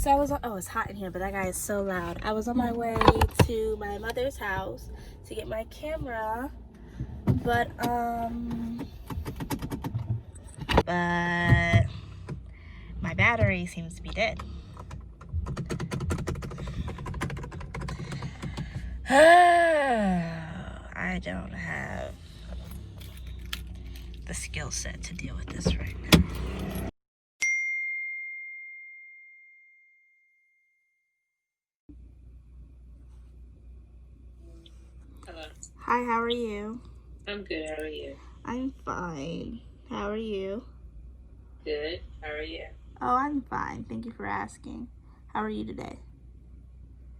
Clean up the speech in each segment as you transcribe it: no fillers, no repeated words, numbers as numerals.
So I was on, oh, it's hot in here, but that guy is so loud. I was on my way to my mother's house to get my camera, but my battery seems to be dead. I don't have the skill set to deal with this right now. Hello. Hi, how are you? I'm good. How are you? I'm fine. How are you? Good. How are you? Oh, I'm fine. Thank you for asking. How are you today?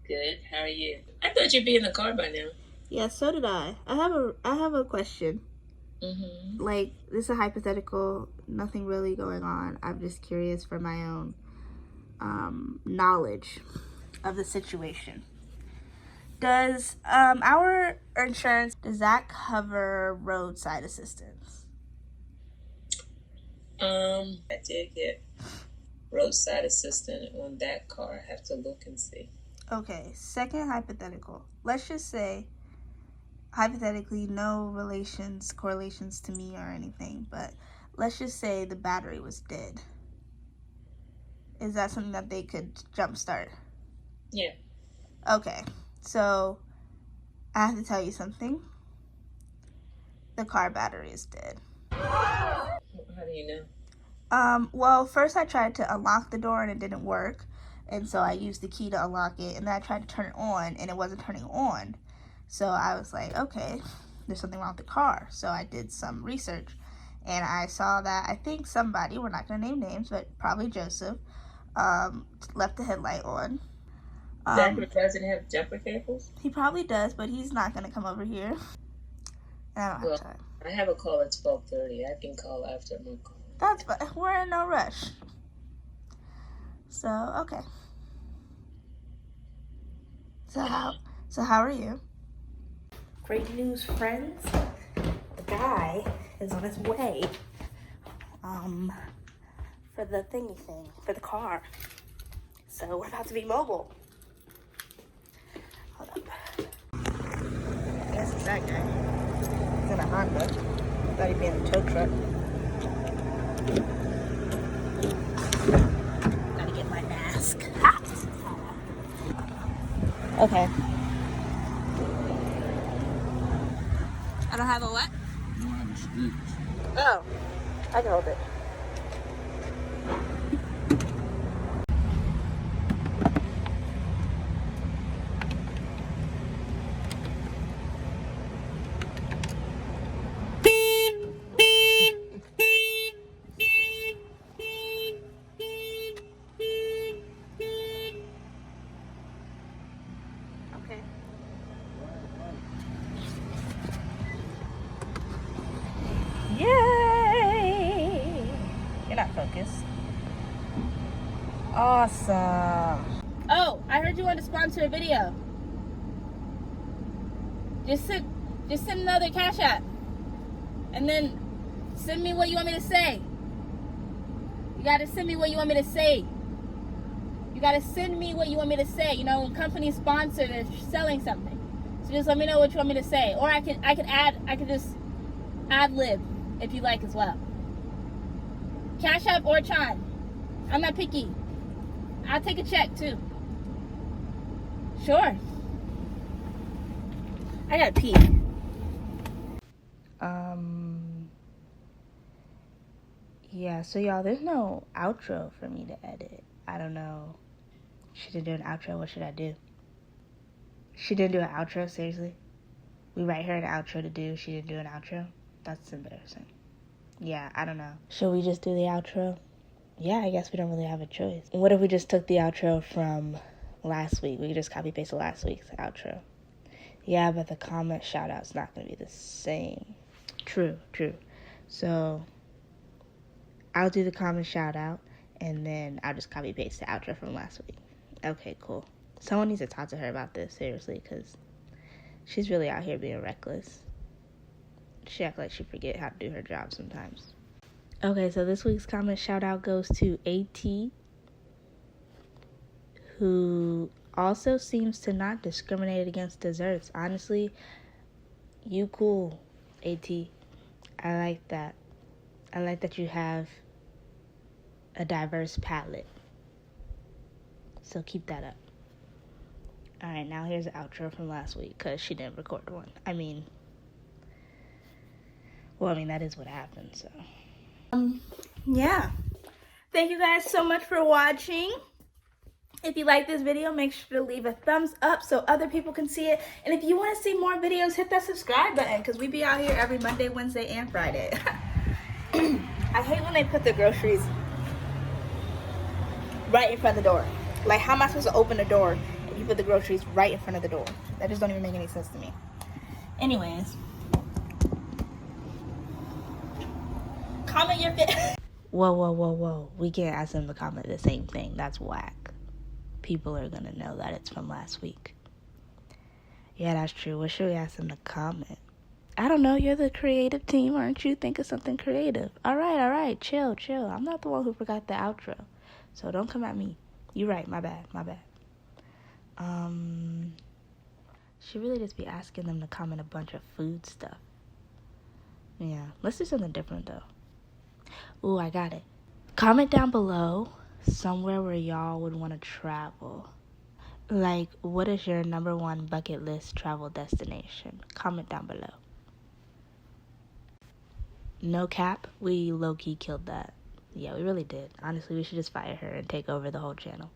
Good. How are you? I thought you'd be in the car by now. Yeah, so did I. I have a question. Mm-hmm. Like, this is a hypothetical, nothing really going on. I'm just curious for my own knowledge of the situation. Does our insurance, does that cover roadside assistance? I did get roadside assistant on that car. I have to look and see. Okay, second hypothetical. Let's just say, hypothetically, no correlations to me or anything, but let's just say the battery was dead. Is that something that they could jumpstart? Yeah. Okay, so I have to tell you something. The car battery is dead. How do you know? Well, first I tried to unlock the door and it didn't work. And so I used the key to unlock it, and then I tried to turn it on and it wasn't turning on. So I was like, okay, there's something wrong with the car. So I did some research and I saw that I think somebody, we're not going to name names, but probably Joseph, left the headlight on. Zachary doesn't have jumper cables? He probably does, but he's not going to come over here. And I don't have time. I have a call at 12:30. I can call after my call. That's fine. We're in no rush. So, okay. So how are you? Great news, friends. The guy is on his way. For the thingy thing, for the car. So we're about to be mobile. Hold up. I guess it's that guy. He's in a Honda. Thought he'd be in a tow truck. Gotta get my mask. Ha! Okay. I don't have a what? You don't have a sticks. Oh, I can hold it. Okay. Yay! You're not focused. Awesome. Oh, I heard you want to sponsor a video. Just send another Cash App. And then send me what you want me to say. You gotta send me what you want me to say. You gotta send me what you want me to say. You know, when companies sponsor, they're selling something. So just let me know what you want me to say. Or I could just ad lib if you like as well. Cash App or Chime. I'm not picky. I'll take a check too. Sure. I gotta pee. Yeah, so y'all, there's no outro for me to edit. I don't know. She didn't do an outro. What should I do? She didn't do an outro? Seriously? We write her an outro to do. She didn't do an outro? That's embarrassing. Yeah, I don't know. Should we just do the outro? Yeah, I guess we don't really have a choice. What if we just took the outro from last week? We just copy pasted last week's outro. Yeah, but the comment shout out's not going to be the same. True. So I'll do the comment shout out and then I'll just copy paste the outro from last week. Okay, cool. Someone needs to talk to her about this, seriously, because she's really out here being reckless. She acts like she forget how to do her job sometimes. Okay, so this week's comment shout out goes to AT. who also seems to not discriminate against desserts. Honestly, you cool, AT. I like that. I like that you have a diverse palette. So keep that up. Alright, now here's the outro from last week, because she didn't record one. That is what happened, so. Yeah. Thank you guys so much for watching. If you like this video, make sure to leave a thumbs up so other people can see it. And if you want to see more videos, hit that subscribe button, because we be out here every Monday, Wednesday, and Friday. I hate when they put the groceries right in front of the door. Like, how am I supposed to open the door if you put the groceries right in front of the door? That just don't even make any sense to me. Anyways. Comment your Whoa. We can't ask them to comment the same thing. That's whack. People are gonna know that it's from last week. Yeah, that's true. What should we ask them to comment? I don't know. You're the creative team, aren't you? Think of something creative. All right. Chill. I'm not the one who forgot the outro. So don't come at me. You're right. My bad. Should really just be asking them to comment a bunch of food stuff. Yeah. Let's do something different, though. Ooh, I got it. Comment down below somewhere where y'all would want to travel. Like, what is your #1 bucket list travel destination? Comment down below. No cap, we low-key killed that. Yeah, we really did. Honestly, we should just fire her and take over the whole channel.